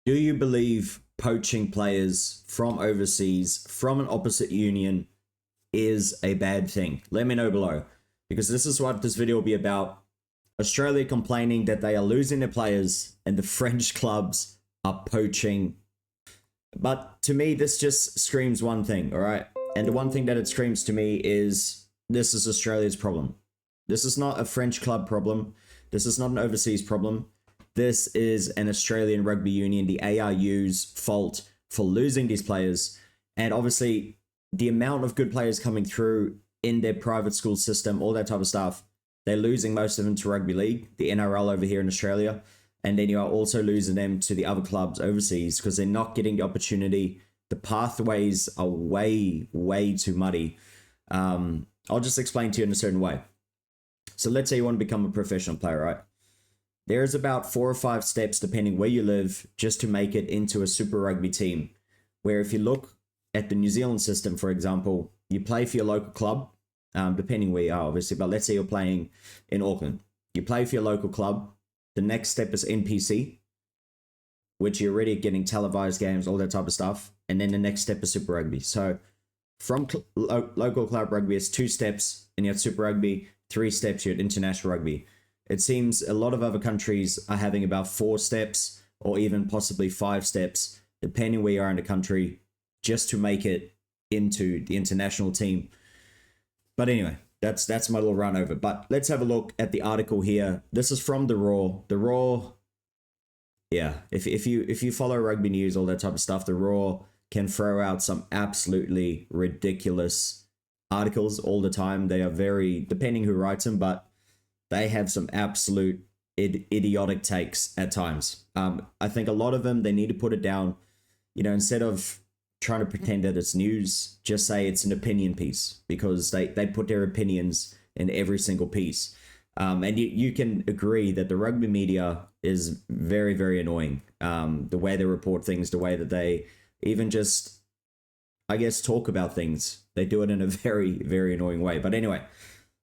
Do you believe poaching players from overseas, from an opposite union, is a bad thing? Let me know below, because this is what this video will be about. Australia complaining that they are losing their players and the French clubs are poaching. But to me, this just screams one thing, all right? And the one thing that it screams to me is this is Australia's problem. This is not a French club problem. This is not an overseas problem. This is an Australian Rugby Union, the ARU's fault for losing these players. And obviously, the amount of good players coming through in their private school system, all that type of stuff, they're losing most of them to Rugby League, the NRL over here in Australia. And then you are also losing them to the other clubs overseas because they're not getting the opportunity. The pathways are way, way too muddy. I'll just explain to you in a certain way. So let's say you want to become a professional player, right? There's about 4 or 5 steps, depending where you live, just to make it into a Super Rugby team. Where if you look at the New Zealand system, for example, you play for your local club, depending where you are, obviously. But let's say you're playing in Auckland. You play for your local club. The next step is NPC, which you're already getting televised games, all that type of stuff. And then the next step is Super Rugby. So from local club rugby, it's 2 steps, and you have Super Rugby, 3 steps, you have international rugby. It seems a lot of other countries are having about 4 steps or even possibly 5 steps, depending where you are in the country, just to make it into the international team. But anyway, that's my little run over. But let's have a look at the article here. This is from the Raw. The Raw, yeah, if you follow rugby news, all that type of stuff, the Raw can throw out some absolutely ridiculous articles all the time. They are very, depending who writes them, but they have some absolute idiotic takes at times. I think a lot of them, they need to put it down. You know, instead of trying to pretend that it's news, just say it's an opinion piece, because they put their opinions in every single piece. And you can agree that the rugby media is very, very annoying. The way they report things, the way that they even just, I guess, talk about things. They do it in a very, very annoying way. But anyway,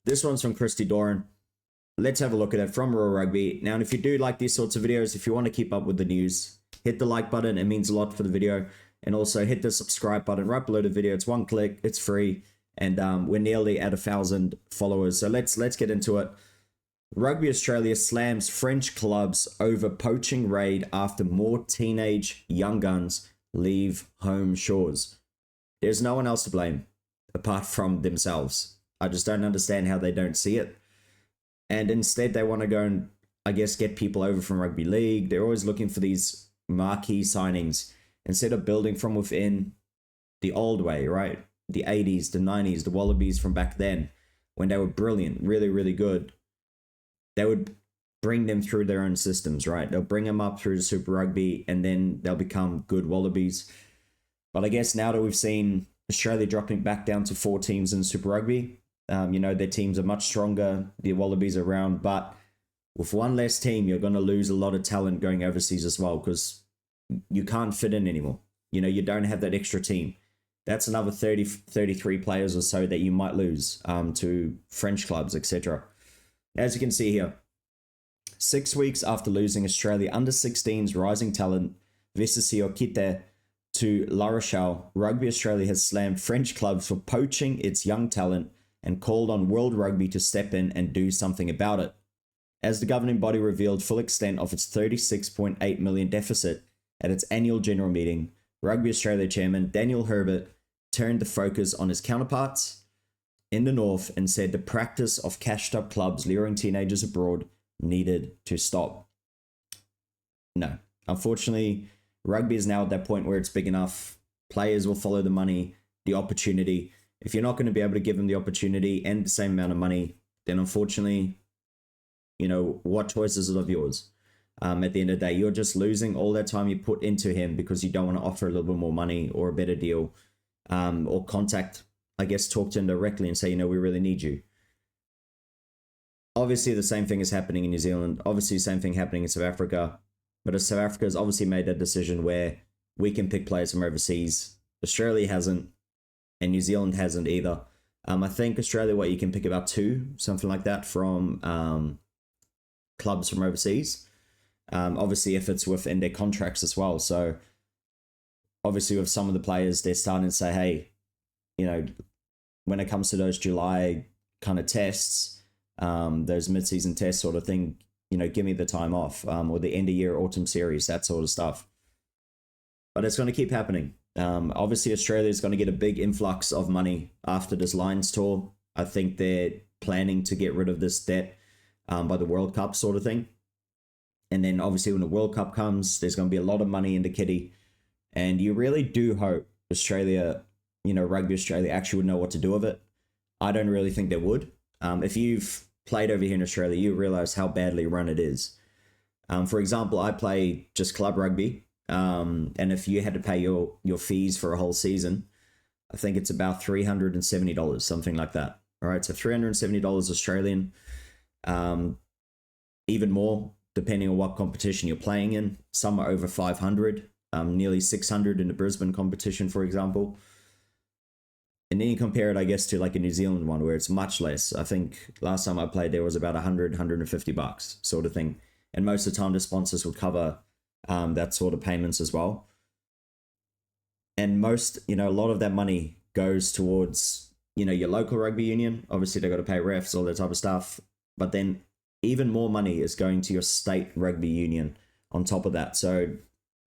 this one's from Christy Doran. Let's have a look at it from Raw Rugby. Now, and if you do like these sorts of videos, if you want to keep up with the news, hit the like button. It means a lot for the video. And also hit the subscribe button right below the video. It's 1 click. It's free. And we're nearly at 1,000 followers. So let's get into it. Rugby Australia slams French clubs over poaching raid after more teenage young guns leave home shores. There's no one else to blame apart from themselves. I just don't understand how they don't see it. And instead they want to go and, I guess, get people over from Rugby League. They're always looking for these marquee signings instead of building from within the old way, right? The 80s, the 90s, the Wallabies from back then, when they were brilliant, really, really good. They would bring them through their own systems, right? They'll bring them up through the Super Rugby and then they'll become good Wallabies. But I guess now that we've seen Australia dropping back down to 4 teams in Super Rugby, you know, their teams are much stronger. The Wallabies are around, but with 1 less team, you're going to lose a lot of talent going overseas as well, because you can't fit in anymore. You know, you don't have that extra team. That's another 30, 33 players or so that you might lose to French clubs, etc. As you can see here, 6 weeks after losing Australia under-16's rising talent, Vesisio Kite, to La Rochelle, Rugby Australia has slammed French clubs for poaching its young talent and called on World Rugby to step in and do something about it. As the governing body revealed full extent of its $36.8 million deficit at its annual general meeting, Rugby Australia chairman Daniel Herbert turned the focus on his counterparts in the north and said the practice of cashed-up clubs luring teenagers abroad needed to stop. No, unfortunately, rugby is now at that point where it's big enough. Players will follow the money, the opportunity. If you're not going to be able to give them the opportunity and the same amount of money, then unfortunately, you know, what choice is it of yours? At the end of the day, you're just losing all that time you put into him because you don't want to offer a little bit more money or a better deal, or contact, I guess, talk to him directly and say, you know, we really need you. Obviously, the same thing is happening in New Zealand. Obviously, the same thing happening in South Africa. But South Africa has obviously made that decision where we can pick players from overseas. Australia hasn't, and New Zealand hasn't either. I think Australia, you can pick about 2, something like that, from clubs from overseas. Obviously, if it's within their contracts as well. So obviously, with some of the players, they're starting to say, hey, you know, when it comes to those July kind of tests, those mid-season tests sort of thing, give me the time off, or the end of year autumn series, that sort of stuff. But it's going to keep happening. Obviously, Australia is going to get a big influx of money after this Lions tour. I think they're planning to get rid of this debt by the World Cup sort of thing. And then obviously when the World Cup comes, there's going to be a lot of money in the kitty. And you really do hope Australia, Rugby Australia actually would know what to do with it. I don't really think they would. If you've played over here in Australia, you realize how badly run it is. For example, I play just club rugby. And if you had to pay your fees for a whole season, I think it's about $370, something like that. All right, so $370 Australian, even more depending on what competition you're playing in. Some are over 500, nearly 600 in the Brisbane competition, for example. And then you compare it, I guess, to like a New Zealand one where it's much less. I think last time I played there was about 100, 150 bucks sort of thing. And most of the time the sponsors would cover that sort of payments as well. And most, a lot of that money goes towards, your local rugby union. Obviously, they've got to pay refs, all that type of stuff. But then even more money is going to your state rugby union on top of that. So,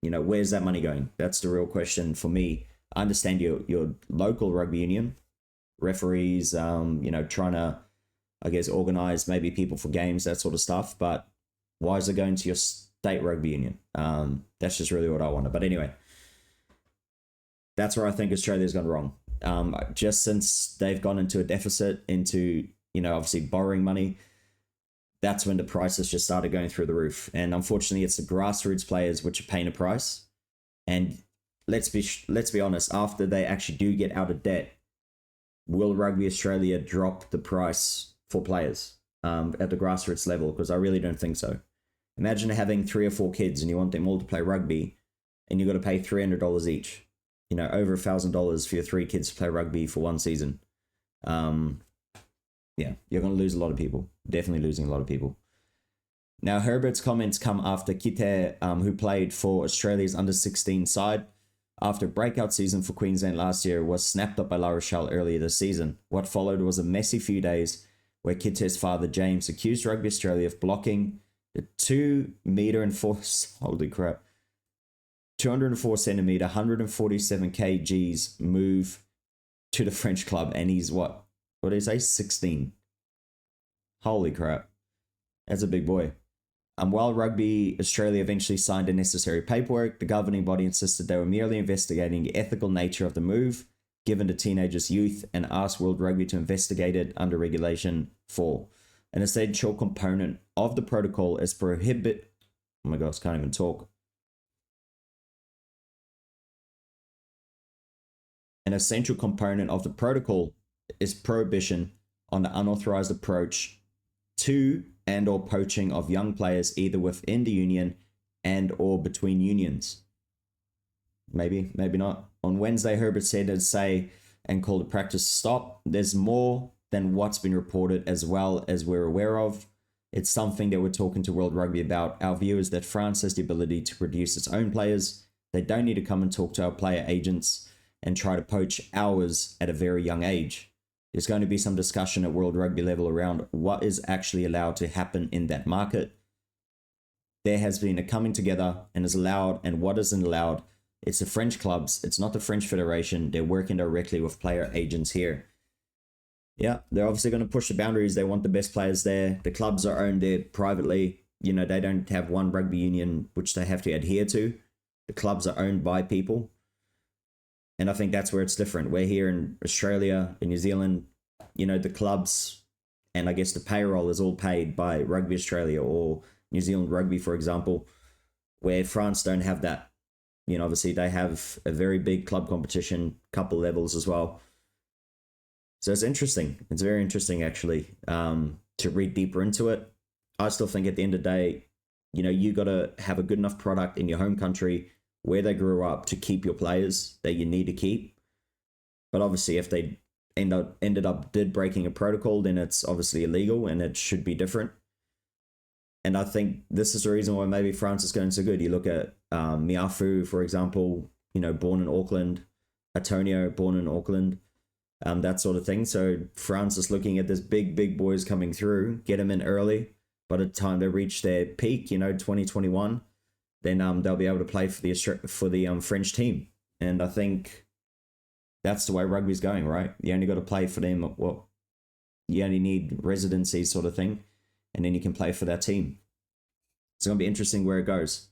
where's that money going? That's the real question for me. I understand your local rugby union, referees, trying to, I guess, organize maybe people for games, that sort of stuff. But why is it going to your state rugby union? That's just really what I wanted. But anyway, that's where I think Australia's gone wrong. Just since they've gone into a deficit, into, obviously borrowing money, that's when the prices just started going through the roof. And unfortunately, it's the grassroots players which are paying a price. And let's be honest, after they actually do get out of debt, will Rugby Australia drop the price for players at the grassroots level? Because I really don't think so. Imagine having 3 or 4 kids and you want them all to play rugby and you've got to pay $300 each. Over $1,000 for your 3 kids to play rugby for one season. Yeah, you're going to lose a lot of people. Definitely losing a lot of people. Now, Herbert's comments come after Kite, who played for Australia's under-16 side, after a breakout season for Queensland last year, was snapped up by La Rochelle earlier this season. What followed was a messy few days where Kite's father, James, accused Rugby Australia of blocking the 2-meter and 4... Holy crap. 204 centimeter, 147 kgs move to the French club. And he's what did he say? 16. Holy crap. That's a big boy. While Rugby Australia eventually signed the necessary paperwork, the governing body insisted they were merely investigating the ethical nature of the move, given the teenager's youth, and asked World Rugby to investigate it under Regulation 4. An essential component of the protocol is prohibit... Oh my gosh, can't even talk. An essential component of the protocol is prohibition on the unauthorized approach to and or poaching of young players either within the union and or between unions. Maybe not. On Wednesday, Herbert said to say and called the practice to stop. There's more than what's been reported as well as we're aware of. It's something that we're talking to World Rugby about. Our view is that France has the ability to produce its own players. They don't need to come and talk to our player agents and try to poach ours at a very young age. There's going to be some discussion at World Rugby level around what is actually allowed to happen in that market. There has been a coming together and is allowed, and what isn't allowed. It's the French clubs. It's not the French Federation. They're working directly with player agents here. Yeah, they're obviously going to push the boundaries. They want the best players there. The clubs are owned there privately. They don't have one rugby union which they have to adhere to. The clubs are owned by people. And I think that's where it's different. We're here in Australia, in New Zealand, the clubs and I guess the payroll is all paid by Rugby Australia or New Zealand Rugby, for example, where France don't have that. Obviously they have a very big club competition, couple levels as well. So it's interesting. It's very interesting, actually, to read deeper into it. I still think at the end of the day, you got to have a good enough product in your home country where they grew up to keep your players that you need to keep. But obviously, if they ended up breaking a protocol, then it's obviously illegal and it should be different. And I think this is the reason why maybe France is going so good. You look at Miafu, for example, born in Auckland, Antonio, born in Auckland, that sort of thing. So France is looking at this big boys coming through, get them in early. By the time they reach their peak, 2021, then they'll be able to play for the French team. And I think that's the way rugby's going, right? You only got to play for them. Well, you only need residency sort of thing, and then you can play for that team. It's going to be interesting where it goes.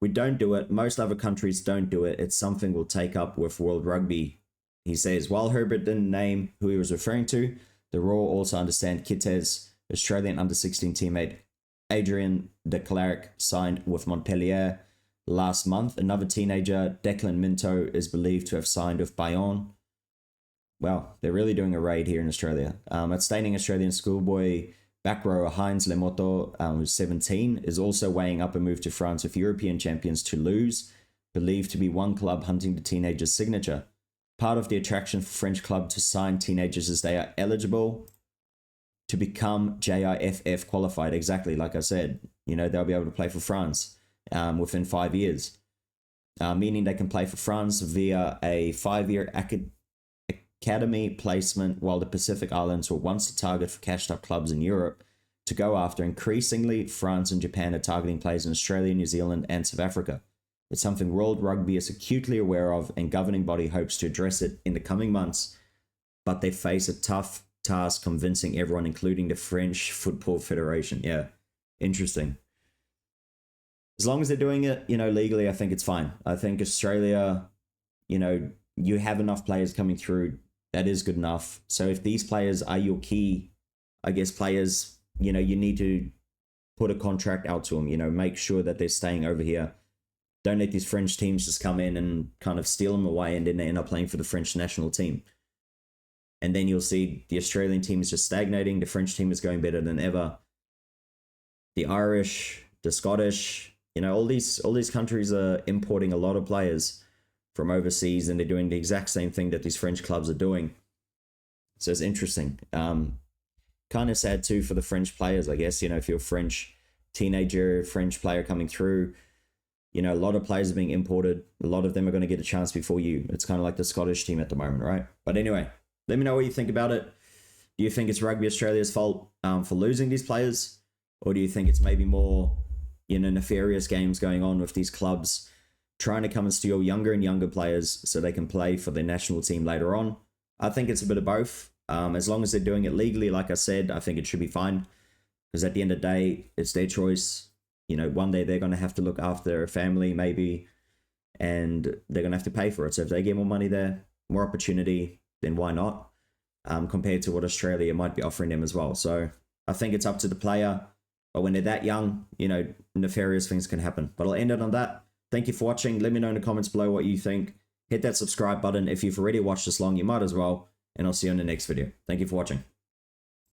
We don't do it. Most other countries don't do it. It's something we'll take up with World Rugby. He says, while Herbert didn't name who he was referring to, the Raw also understand Kitte's Australian under-16 teammate Adrian de Klerk signed with Montpellier last month. Another teenager, Declan Minto, is believed to have signed with Bayonne. Well, they're really doing a raid here in Australia. Outstanding Australian schoolboy back rower Heinz Lemoto, who's 17, is also weighing up a move to France with European champions Toulouse, believed to be one club hunting the teenager's signature. Part of the attraction for French club to sign teenagers is they are eligible to become JIFF qualified. Exactly, like I said, they'll be able to play for France within 5 years, meaning they can play for France via a 5-year academy placement, while the Pacific Islands were once the target for cashed-up clubs in Europe to go after. Increasingly, France and Japan are targeting players in Australia, New Zealand, and South Africa. It's something World Rugby is acutely aware of, and governing body hopes to address it in the coming months, but they face a tough task convincing everyone, including the French Football Federation. Yeah, interesting. As long as they're doing it, legally, I think it's fine. I think Australia, you have enough players coming through. That is good enough. So if these players are your key, I guess, players, you need to put a contract out to them, make sure that they're staying over here. Don't let these French teams just come in and kind of steal them away, and then they end up playing for the French national team. And then you'll see the Australian team is just stagnating. The French team is going better than ever. The Irish, the Scottish, all these countries are importing a lot of players from overseas, and they're doing the exact same thing that these French clubs are doing. So it's interesting. Kind of sad too for the French players, I guess. If you're a French teenager, French player coming through, a lot of players are being imported. A lot of them are going to get a chance before you. It's kind of like the Scottish team at the moment, right? But anyway, let me know what you think about it. Do you think it's Rugby Australia's fault for losing these players? Or do you think it's maybe more, nefarious games going on with these clubs trying to come and steal younger and younger players so they can play for their national team later on? I think it's a bit of both. As long as they're doing it legally, like I said, I think it should be fine. Because at the end of the day, it's their choice. One day they're going to have to look after their family, maybe, and they're going to have to pay for it. So if they get more money there, more opportunity, then why not? Compared to what Australia might be offering them as well. So I think it's up to the player. But when they're that young, nefarious things can happen. But I'll end it on that. Thank you for watching. Let me know in the comments below what you think. Hit that subscribe button. If you've already watched this long, you might as well. And I'll see you in the next video. Thank you for watching.